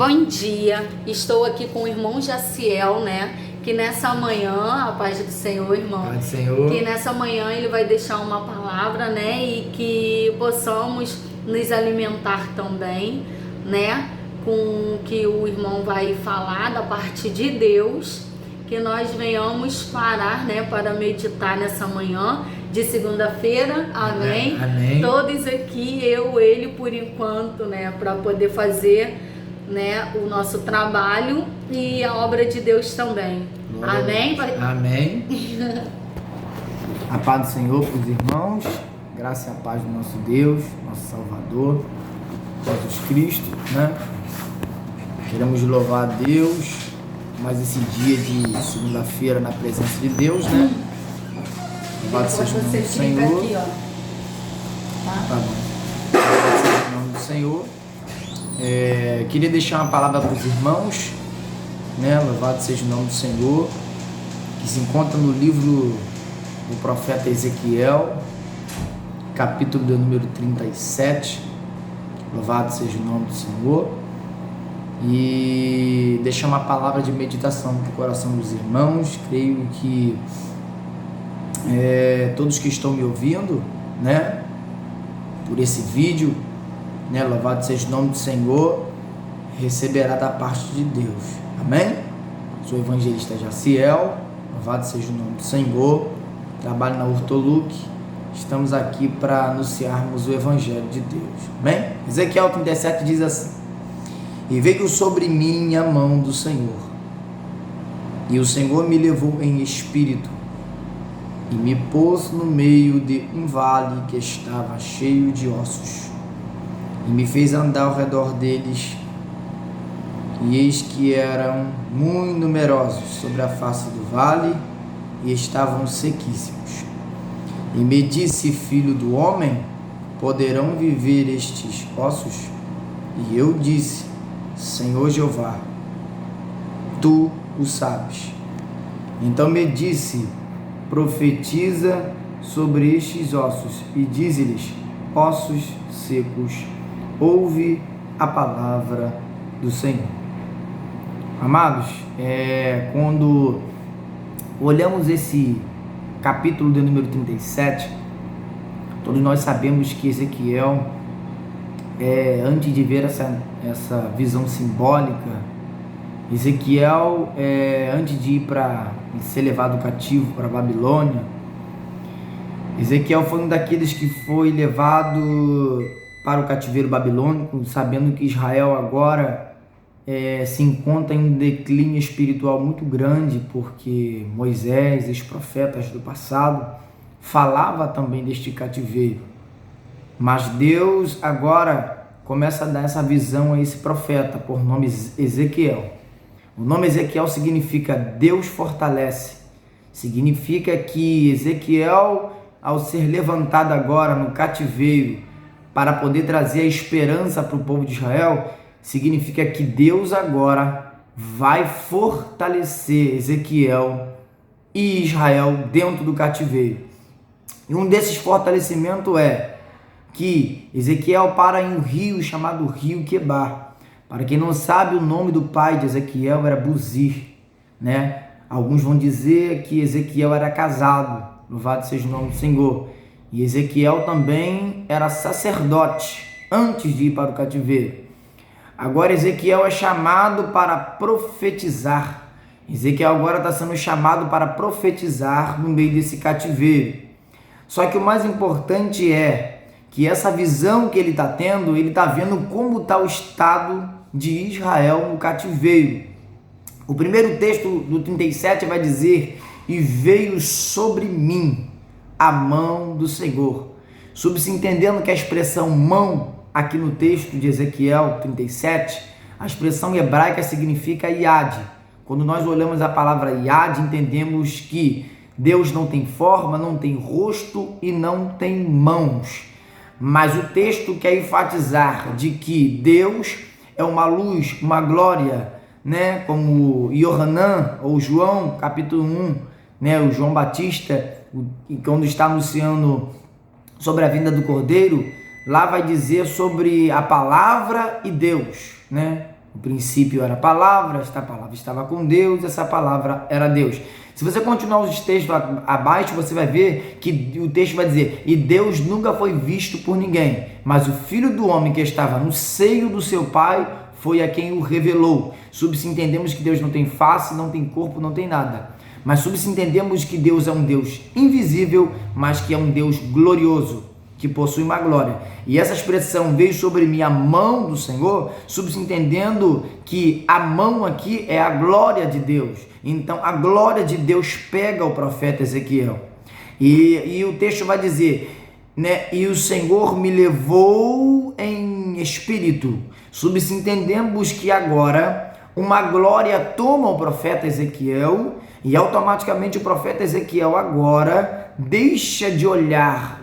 Bom dia, estou aqui com o irmão Jaciel, né? Que nessa manhã, a paz do Senhor, irmão. Paz do Senhor. Que nessa manhã ele vai deixar uma palavra, né? E que possamos nos alimentar também, né? Com o que o irmão vai falar da parte de Deus. Que nós venhamos parar, né? Para meditar nessa manhã de segunda-feira. Amém? Amém. Todos aqui, ele, por enquanto, né? Para poder fazer, né, o nosso trabalho e a obra de Deus também. Glória. Amém? Amém. A paz do Senhor para os irmãos, graça e a paz do nosso Deus, nosso Salvador, Jesus Cristo, né? Queremos louvar a Deus mais esse dia de segunda-feira na presença de Deus, né? Louvado seja o nome do Senhor. Aqui, ó. Tá bom. Louvado seja o nome do Senhor. Queria deixar uma palavra para os irmãos, né? Louvado seja o nome do Senhor, que se encontra no livro do profeta Ezequiel, capítulo de número 37. Louvado seja o nome do Senhor. E deixar uma palavra de meditação para o coração dos irmãos. Creio que todos que estão me ouvindo, né, por esse vídeo, né, louvado seja o nome do Senhor, receberá da parte de Deus. Amém? Sou o evangelista Jaciel, louvado seja o nome do Senhor, trabalho na Ortoluc, estamos aqui para anunciarmos o evangelho de Deus. Amém? Ezequiel 37 diz assim: e veio sobre mim a mão do Senhor, e o Senhor me levou em espírito, e me pôs no meio de um vale que estava cheio de ossos, e me fez andar ao redor deles, e eis que eram muito numerosos sobre a face do vale, e estavam sequíssimos. E me disse: filho do homem, poderão viver estes ossos? E eu disse: Senhor Jeová, tu o sabes. Então me disse: profetiza sobre estes ossos, e dize-lhes: ossos secos, ouve a palavra do Senhor. Amados, quando olhamos esse capítulo de número 37, todos nós sabemos que Ezequiel, antes de ver essa visão simbólica, Ezequiel, antes de ir para ser levado cativo para a Babilônia, Ezequiel foi um daqueles que foi levado para o cativeiro babilônico, sabendo que Israel agora se encontra em um declínio espiritual muito grande, porque Moisés e os profetas do passado falavam também deste cativeiro. Mas Deus agora começa a dar essa visão a esse profeta, por nome Ezequiel. O nome Ezequiel significa Deus fortalece. Significa que Ezequiel, ao ser levantado agora no cativeiro para poder trazer a esperança para o povo de Israel, significa que Deus agora vai fortalecer Ezequiel e Israel dentro do cativeiro. E um desses fortalecimentos é que Ezequiel para em um rio chamado Rio Quebar. Para quem não sabe, o nome do pai de Ezequiel era Buzir, né? Alguns vão dizer que Ezequiel era casado, louvado seja o nome do Senhor. E Ezequiel também era sacerdote antes de ir para o cativeiro. Agora Ezequiel é chamado para profetizar. Ezequiel agora está sendo chamado para profetizar no meio desse cativeiro. Só que o mais importante é que essa visão que ele está tendo, ele está vendo como está o estado de Israel no cativeiro. O primeiro texto do 37 vai dizer: e veio sobre mim a mão do Senhor. Subentendendo que a expressão mão aqui no texto de Ezequiel 37, a expressão hebraica significa iad. Quando nós olhamos a palavra iad, entendemos que Deus não tem forma, não tem rosto e não tem mãos. Mas o texto quer enfatizar de que Deus é uma luz, uma glória, né? Como Yohanan ou João, capítulo 1, né? O João Batista, quando está anunciando sobre a vinda do Cordeiro, lá vai dizer sobre a palavra e Deus, né? No princípio era a palavra, esta palavra estava com Deus, essa palavra era Deus. Se você continuar os textos abaixo, você vai ver que o texto vai dizer: e Deus nunca foi visto por ninguém, mas o Filho do homem que estava no seio do seu Pai foi a quem o revelou. Subentendemos que Deus não tem face, não tem corpo, não tem nada. Mas subentendemos que Deus é um Deus invisível, mas que é um Deus glorioso, que possui uma glória. E essa expressão veio sobre mim a mão do Senhor, subentendendo que a mão aqui é a glória de Deus. Então a glória de Deus pega o profeta Ezequiel. E o texto vai dizer, né? E o Senhor me levou em espírito. Subentendemos que agora uma glória toma o profeta Ezequiel e automaticamente o profeta Ezequiel agora deixa de olhar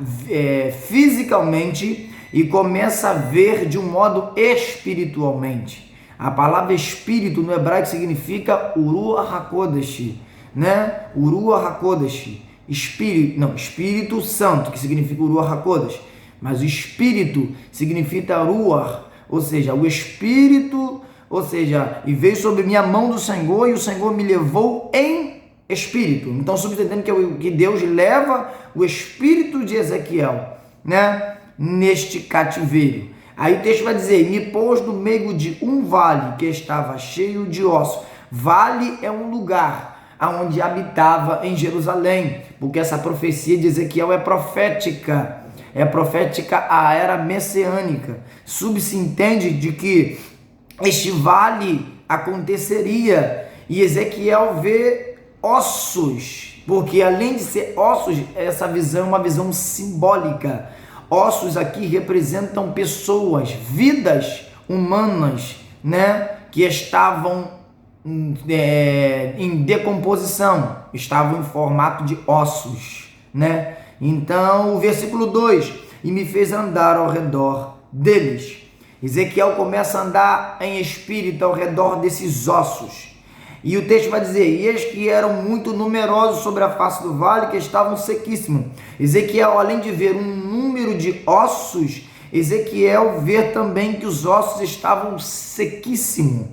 fisicamente e começa a ver de um modo espiritualmente. A palavra espírito no hebraico significa Ruach HaKodesh, né? Ruach HaKodesh, Espírito Santo, que significa Ruach HaKodesh, mas o espírito significa Ruach, ou seja, o espírito, ou seja, e veio sobre mim a mão do Senhor e o Senhor me levou em espírito. Então, subentendendo que Deus leva o espírito de Ezequiel, né, neste cativeiro. Aí o texto vai dizer, me pôs no meio de um vale que estava cheio de ossos. Vale é um lugar onde habitava em Jerusalém, porque essa profecia de Ezequiel é profética à era messiânica. Subentende de que este vale aconteceria e Ezequiel vê ossos, porque além de ser ossos, essa visão é uma visão simbólica. Ossos aqui representam pessoas, vidas humanas, né, que estavam em decomposição, estavam em formato de ossos, né? Então, o versículo 2, e me fez andar ao redor deles. Ezequiel começa a andar em espírito ao redor desses ossos. E o texto vai dizer, e eis que eram muito numerosos sobre a face do vale, que estavam sequíssimos. Ezequiel, além de ver um número de ossos, Ezequiel vê também que os ossos estavam sequíssimos.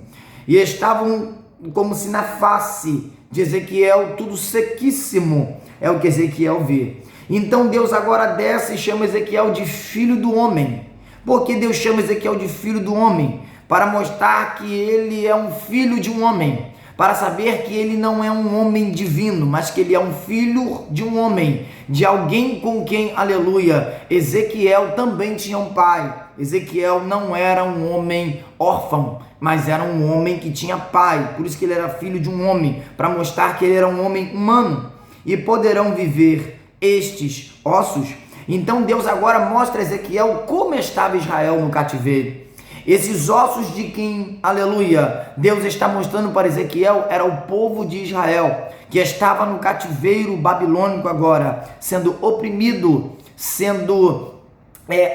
E estavam como se na face de Ezequiel, tudo sequíssimo, é o que Ezequiel vê. Então Deus agora desce e chama Ezequiel de filho do homem. Por que Deus chama Ezequiel de filho do homem? Para mostrar que ele é um filho de um homem. Para saber que ele não é um homem divino, mas que ele é um filho de um homem, de alguém com quem, aleluia, Ezequiel também tinha um pai. Ezequiel não era um homem órfão, mas era um homem que tinha pai, por isso que ele era filho de um homem, para mostrar que ele era um homem humano. E poderão viver estes ossos? Então Deus agora mostra a Ezequiel como estava Israel no cativeiro. Esses ossos de quem, aleluia, Deus está mostrando para Ezequiel era o povo de Israel, que estava no cativeiro babilônico agora, sendo oprimido, sendo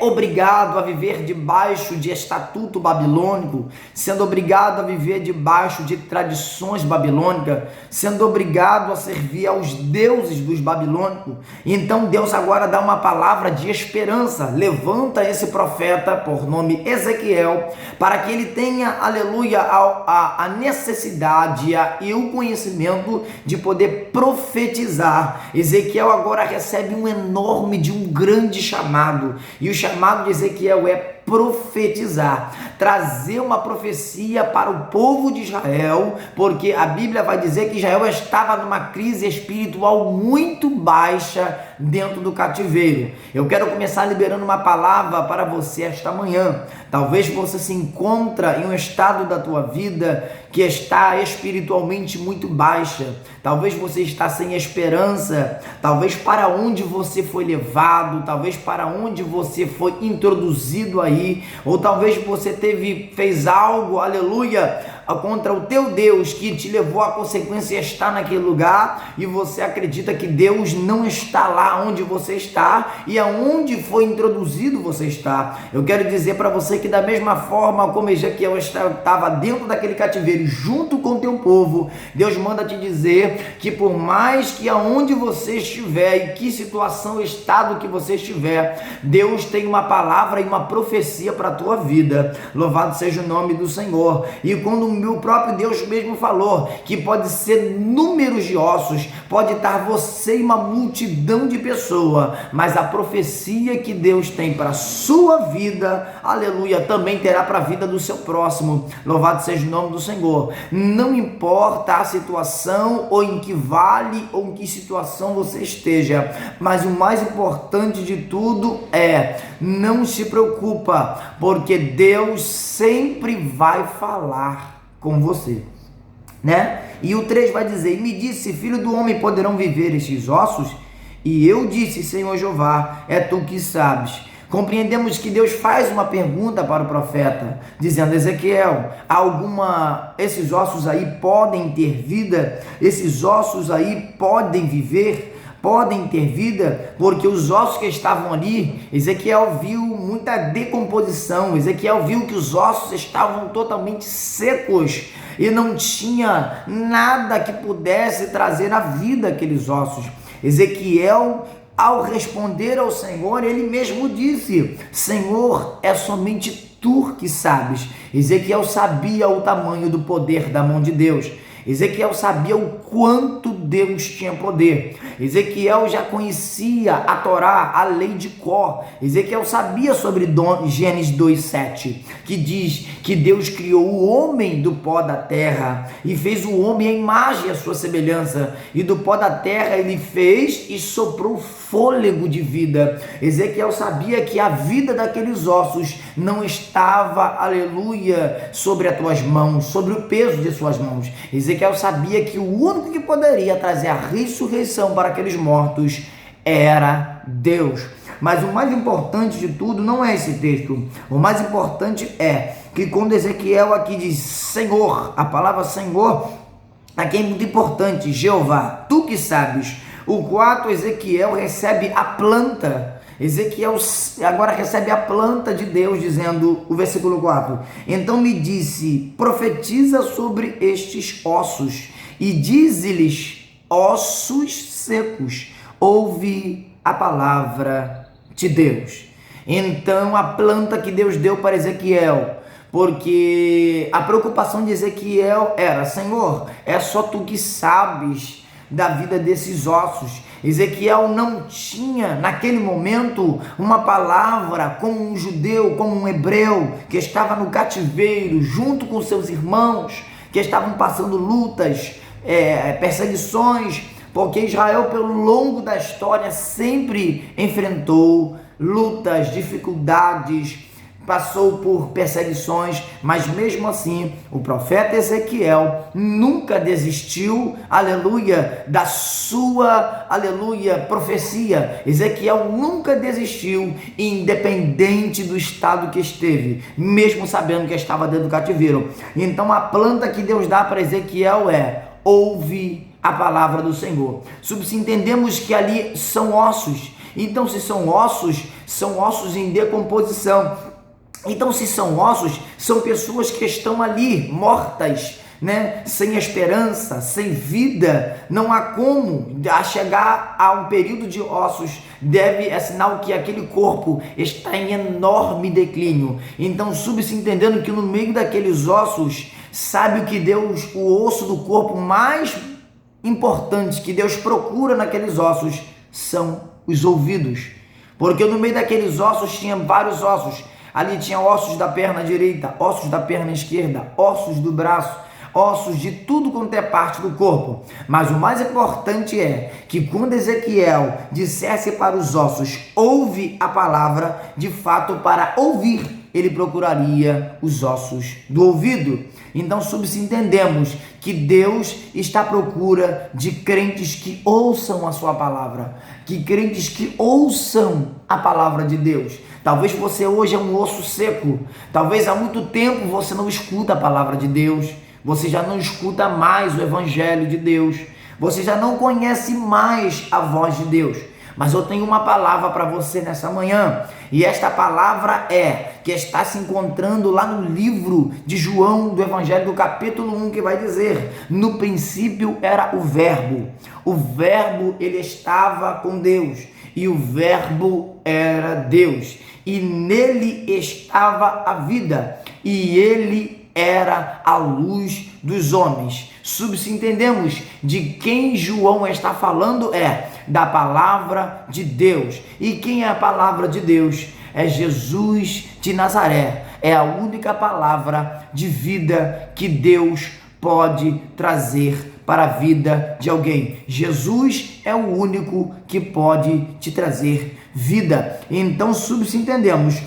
obrigado a viver debaixo de estatuto babilônico, sendo obrigado a viver debaixo de tradições babilônicas, sendo obrigado a servir aos deuses dos babilônicos. Então Deus agora dá uma palavra de esperança, levanta esse profeta por nome Ezequiel, para que ele tenha, aleluia, a necessidade e o conhecimento de poder profetizar. Ezequiel agora recebe um grande chamado. E o chamado de Ezequiel é profetizar, trazer uma profecia para o povo de Israel, porque a Bíblia vai dizer que Israel estava numa crise espiritual muito baixa dentro do cativeiro. Eu quero começar liberando uma palavra para você esta manhã. Talvez você se encontre em um estado da tua vida que está espiritualmente muito baixa. Talvez você está sem esperança. Talvez para onde você foi levado, talvez para onde você foi introduzido aí, ou talvez você fez algo, aleluia, contra o teu Deus que te levou à consequência de estar naquele lugar, e você acredita que Deus não está lá onde você está e aonde foi introduzido você está. Eu quero dizer para você que da mesma forma como Ezequiel estava dentro daquele cativeiro junto com o teu povo, Deus manda te dizer que por mais que aonde você estiver, em que situação, estado que você estiver, Deus tem uma palavra e uma profecia para a tua vida. Louvado seja o nome do Senhor. E quando o meu próprio Deus mesmo falou que pode ser números de ossos, pode estar você e uma multidão de pessoas, mas a profecia que Deus tem para a sua vida, aleluia, também terá para a vida do seu próximo. Louvado seja o nome do Senhor. Não importa a situação, ou em que vale, ou em que situação você esteja, mas o mais importante de tudo é: não se preocupa, porque Deus sempre vai falar com você, né? E o 3 vai dizer: e me disse, filho do homem, poderão viver estes ossos? E eu disse, Senhor Jeová, é tu que sabes. Compreendemos que Deus faz uma pergunta para o profeta, dizendo: Ezequiel, esses ossos aí podem ter vida? Esses ossos aí podem viver? Podem ter vida? Porque os ossos que estavam ali, Ezequiel viu muita decomposição. Ezequiel viu que os ossos estavam totalmente secos e não tinha nada que pudesse trazer a vida àqueles ossos. Ezequiel, ao responder ao Senhor, ele mesmo disse: Senhor, é somente tu que sabes. Ezequiel sabia o tamanho do poder da mão de Deus. Ezequiel sabia o quanto Deus tinha poder. Ezequiel já conhecia a Torá, a lei de Cor. Ezequiel sabia sobre Gênesis 2:7, que diz que Deus criou o homem do pó da terra e fez o homem à imagem e à sua semelhança, e do pó da terra ele fez e soprou fôlego de vida. Ezequiel sabia que a vida daqueles ossos não estava, aleluia, sobre as tuas mãos, sobre o peso de suas mãos. Ezequiel sabia que o único que poderia trazer a ressurreição para aqueles mortos era Deus. Mas o mais importante de tudo não é esse texto. O mais importante é que quando Ezequiel aqui diz Senhor, a palavra Senhor aqui é muito importante. Jeová, tu que sabes. O 4, Ezequiel recebe a planta. Ezequiel agora recebe a planta de Deus, dizendo o versículo 4: então me disse, profetiza sobre estes ossos e dize-lhes, ossos secos, ouve a palavra de Deus. Então a planta que Deus deu para Ezequiel, porque a preocupação de Ezequiel era: Senhor, é só tu que sabes da vida desses ossos. Ezequiel não tinha naquele momento uma palavra como um judeu, como um hebreu que estava no cativeiro junto com seus irmãos que estavam passando lutas, perseguições, porque Israel, pelo longo da história, sempre enfrentou lutas, dificuldades, passou por perseguições, mas mesmo assim o profeta Ezequiel nunca desistiu, aleluia, da sua, aleluia, profecia. Ezequiel nunca desistiu, independente do estado que esteve, mesmo sabendo que estava dentro do cativeiro. Então a planta que Deus dá para Ezequiel é: ouve a palavra do Senhor. Subentendemos que ali são ossos. Então, se são ossos em decomposição. Então, se são ossos, são pessoas que estão ali mortas, né? Sem esperança, sem vida. Não há como chegar a um período de ossos. É sinal que aquele corpo está em enorme declínio. Então, subentendendo que no meio daqueles ossos, sabe o que Deus, o osso do corpo mais importante que Deus procura naqueles ossos são os ouvidos. Porque no meio daqueles ossos tinha vários ossos. Ali tinha ossos da perna direita, ossos da perna esquerda, ossos do braço, ossos de tudo quanto é parte do corpo. Mas o mais importante é que quando Ezequiel dissesse para os ossos, ouve a palavra, de fato, para ouvir, ele procuraria os ossos do ouvido. Então subentendemos que Deus está à procura de crentes que ouçam a sua palavra, que crentes que ouçam a palavra de Deus. Talvez você hoje é um osso seco, talvez há muito tempo você não escuta a palavra de Deus, Você já não escuta mais o Evangelho de Deus. Você já não conhece mais a voz de Deus. Mas eu tenho uma palavra para você nessa manhã. E esta palavra que está se encontrando lá no livro de João, do Evangelho do capítulo 1, que vai dizer: no princípio era o Verbo. O Verbo, ele estava com Deus. E o Verbo era Deus. E nele estava a vida. E ele era a luz dos homens. Subentendemos de quem João está falando da palavra de Deus. E quem é a palavra de Deus? É Jesus de Nazaré. É a única palavra de vida que Deus pode trazer para a vida de alguém. Jesus é o único que pode te trazer vida. Então subentendemos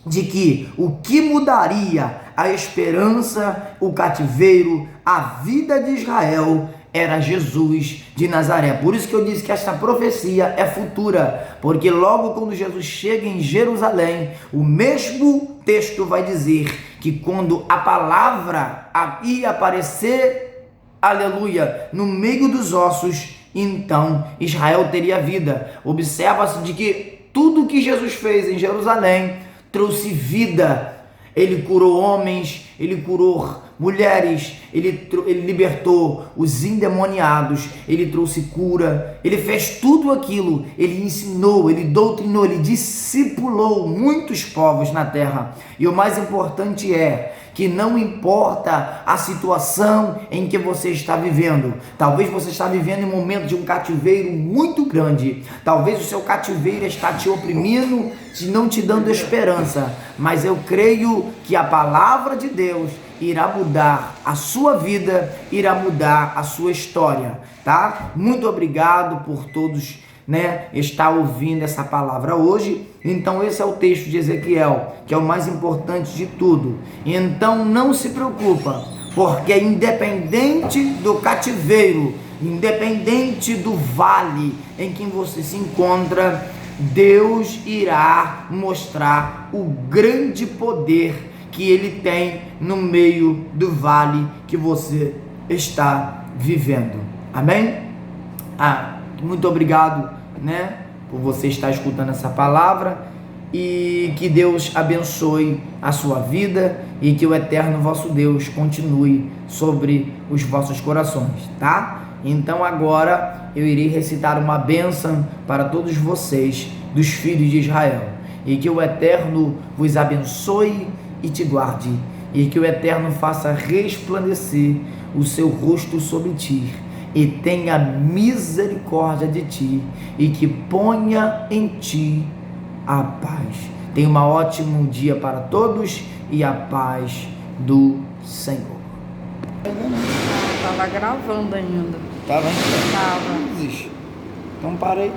de que o que mudaria a esperança, o cativeiro, a vida de Israel era Jesus de Nazaré. Por isso que eu disse que esta profecia é futura, porque logo quando Jesus chega em Jerusalém, o mesmo texto vai dizer que quando a palavra ia aparecer, aleluia, no meio dos ossos, então Israel teria vida. Observa-se de que tudo que Jesus fez em Jerusalém trouxe vida. Ele curou homens, ele curou mulheres, ele libertou os endemoniados, ele trouxe cura, ele fez tudo aquilo, ele ensinou, ele doutrinou, ele discipulou muitos povos na terra. E o mais importante é que não importa a situação em que você está vivendo. Talvez você está vivendo em um momento de um cativeiro muito grande. Talvez o seu cativeiro está te oprimindo, não te dando esperança. Mas eu creio que a palavra de Deus irá mudar a sua vida, irá mudar a sua história, tá? Muito obrigado por todos, estar ouvindo essa palavra hoje. Então esse é o texto de Ezequiel, que é o mais importante de tudo. Então não se preocupa, porque independente do cativeiro, independente do vale em que você se encontra, Deus irá mostrar o grande poder que Ele tem no meio do vale que você está vivendo. Amém? Muito obrigado, por você estar escutando essa palavra, e que Deus abençoe a sua vida e que o eterno vosso Deus continue sobre os vossos corações, tá? Então agora eu irei recitar uma bênção para todos vocês, dos filhos de Israel, e que o eterno vos abençoe e te guarde, e que o eterno faça resplandecer o seu rosto sobre ti, e tenha misericórdia de ti, e que ponha em ti a paz. Tenha um ótimo dia para todos, e a paz do Senhor. Estava gravando ainda. Tava? Tava. Então parei.